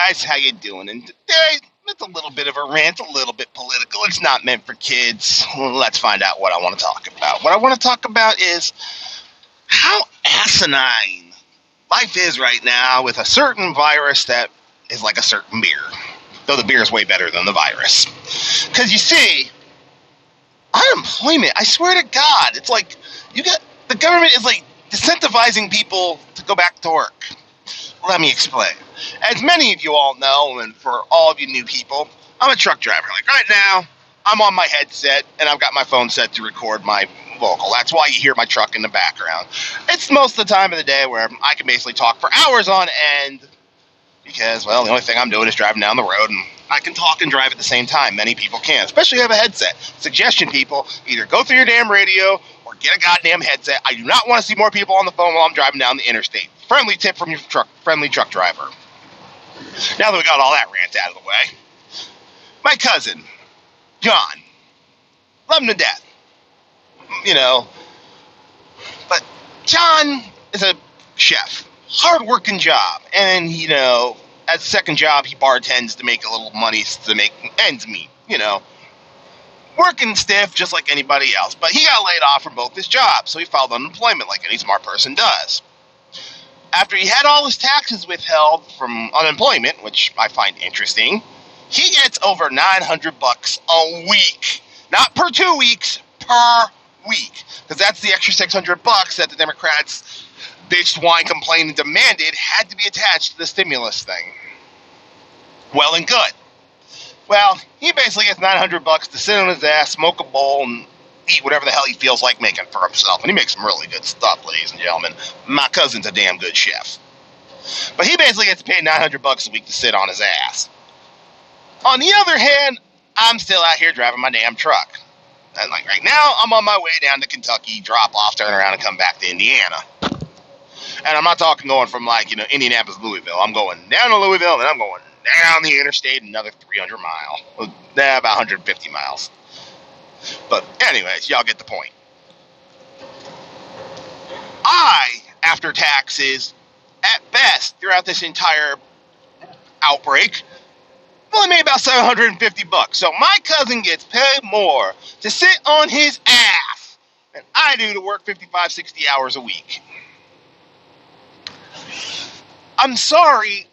guys, how you doing? And today, it's a little bit of a rant, a little bit political. It's not meant for kids. Let's find out what I want to talk about. What I want to talk about is how asinine life is right now with a certain virus that is like a certain beer. Though the beer is way better than the virus. Because you see, unemployment, I swear to God, it's like the government is like incentivizing people to go back to work. Let me explain. As many of you all know, and for all of you new people, I'm a truck driver. Like right now, I'm on my headset, and I've got my phone set to record my vocal. That's why you hear my truck in the background. It's most of the time of the day where I can basically talk for hours on end because, well, the only thing I'm doing is driving down the road, and I can talk and drive at the same time. Many people can, especially if you have a headset. Suggestion, people, either go through your damn radio or get a goddamn headset. I do not want to see more people on the phone while I'm driving down the interstate. Friendly tip from your friendly truck driver. Now that we got all that rant out of the way, my cousin, John, love him to death. You know, but John is a chef. Hard-working job. And, you know, as a second job, he bartends to make a little money to make ends meet, you know. Working stiff just like anybody else. But he got laid off from both his jobs, so he filed unemployment like any smart person does. After he had all his taxes withheld from unemployment, which I find interesting, he gets over $900 a week. Not per 2 weeks, per week. Because that's the extra $600 that the Democrats bitched, whined, complained, and demanded had to be attached to the stimulus thing. Well and good. Well, he basically gets $900 to sit on his ass, smoke a bowl, and eat whatever the hell he feels like making for himself. And he makes some really good stuff, ladies and gentlemen. My cousin's a damn good chef. But he basically gets paid $900 a week to sit on his ass. On the other hand, I'm still out here driving my damn truck. And like right now, I'm on my way down to Kentucky, drop off, turn around, and come back to Indiana. And I'm not talking going from like, you know, Indianapolis, Louisville. I'm going down to Louisville, and then I'm going down the interstate another 300 miles. About 150 miles. But anyways, y'all get the point. I, after taxes, at best, throughout this entire outbreak, only made about $750. So my cousin gets paid more to sit on his ass than I do to work 55, 60 hours a week. I'm sorry.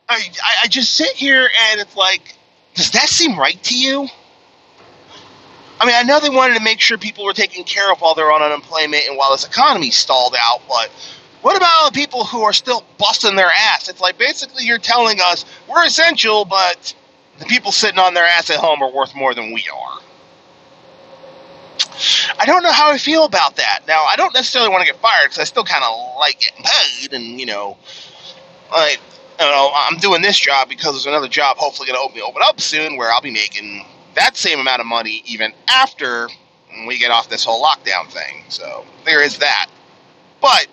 I just sit here and it's like, does that seem right to you? I mean, I know they wanted to make sure people were taken care of while they're on unemployment and while this economy stalled out, but what about all the people who are still busting their ass? It's like basically you're telling us we're essential, but the people sitting on their ass at home are worth more than we are. I don't know how I feel about that. Now, I don't necessarily want to get fired because I still kind of like getting paid, and you know, I'm doing this job because there's another job hopefully going to open up soon where I'll be making that same amount of money even after we get off this whole lockdown thing. So there is that. But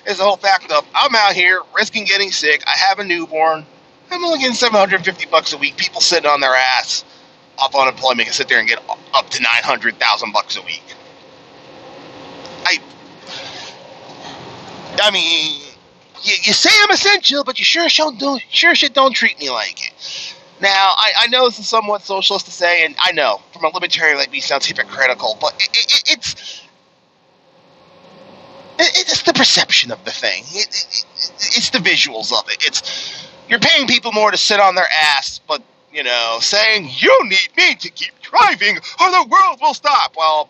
it's the whole fact of I'm out here risking getting sick. I have a newborn. I'm only getting $750 a week. People sitting on their ass off unemployment can sit there and get up to $900,000 a week. I mean, you say I'm essential, but you sure shit don't treat me like it. Now, I know this is somewhat socialist to say, and I know from a libertarian like me sounds hypocritical, but it's the perception of the thing. It's the visuals of it. It's you're paying people more to sit on their ass, but you know, saying you need me to keep driving or the world will stop. Well,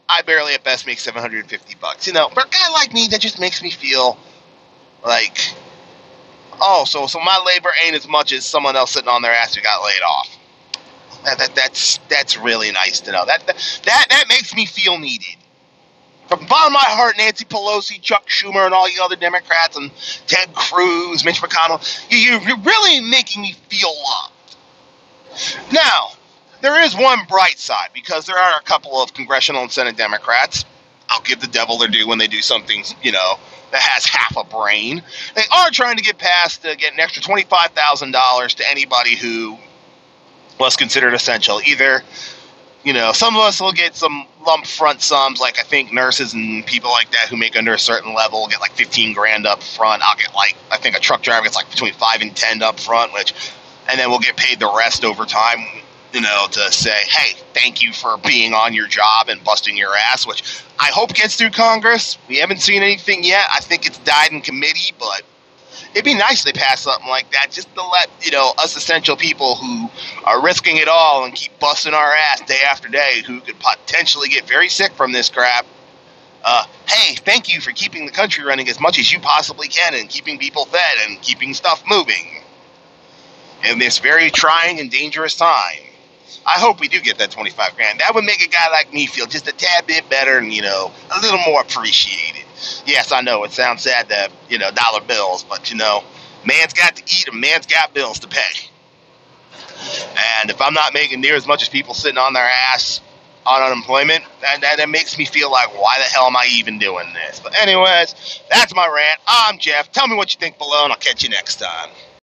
I barely at best make $750. You know, for a guy like me, that just makes me feel like, oh, so my labor ain't as much as someone else sitting on their ass who got laid off. That's really nice to know. That makes me feel needed. From the bottom of my heart, Nancy Pelosi, Chuck Schumer, and all you other Democrats, and Ted Cruz, Mitch McConnell, you're really making me feel loved. Now, there is one bright side, because there are a couple of congressional and Senate Democrats. I'll give the devil their due when they do something, you know, that has half a brain. They are trying to get passed to get an extra $25,000 to anybody who was considered essential, either Some of us will get some lump front sums, like I think nurses and people like that who make under a certain level will get like 15 grand up front. I'll get like, I think a truck driver gets like between 5 and 10 up front, and then we'll get paid the rest over time, to say, hey, thank you for being on your job and busting your ass, which I hope gets through Congress. We haven't seen anything yet. I think it's died in committee, but it'd be nice if they pass something like that just to let, us essential people who are risking it all and keep busting our ass day after day, who could potentially get very sick from this crap. Hey, thank you for keeping the country running as much as you possibly can and keeping people fed and keeping stuff moving in this very trying and dangerous time. I hope we do get that 25 grand. That would make a guy like me feel just a tad bit better and, a little more appreciated. Yes, I know it sounds sad to, dollar bills, but, man's got to eat and man's got bills to pay. And if I'm not making near as much as people sitting on their ass on unemployment, that makes me feel like, why the hell am I even doing this? But anyways, that's my rant. I'm Jeff. Tell me what you think below, and I'll catch you next time.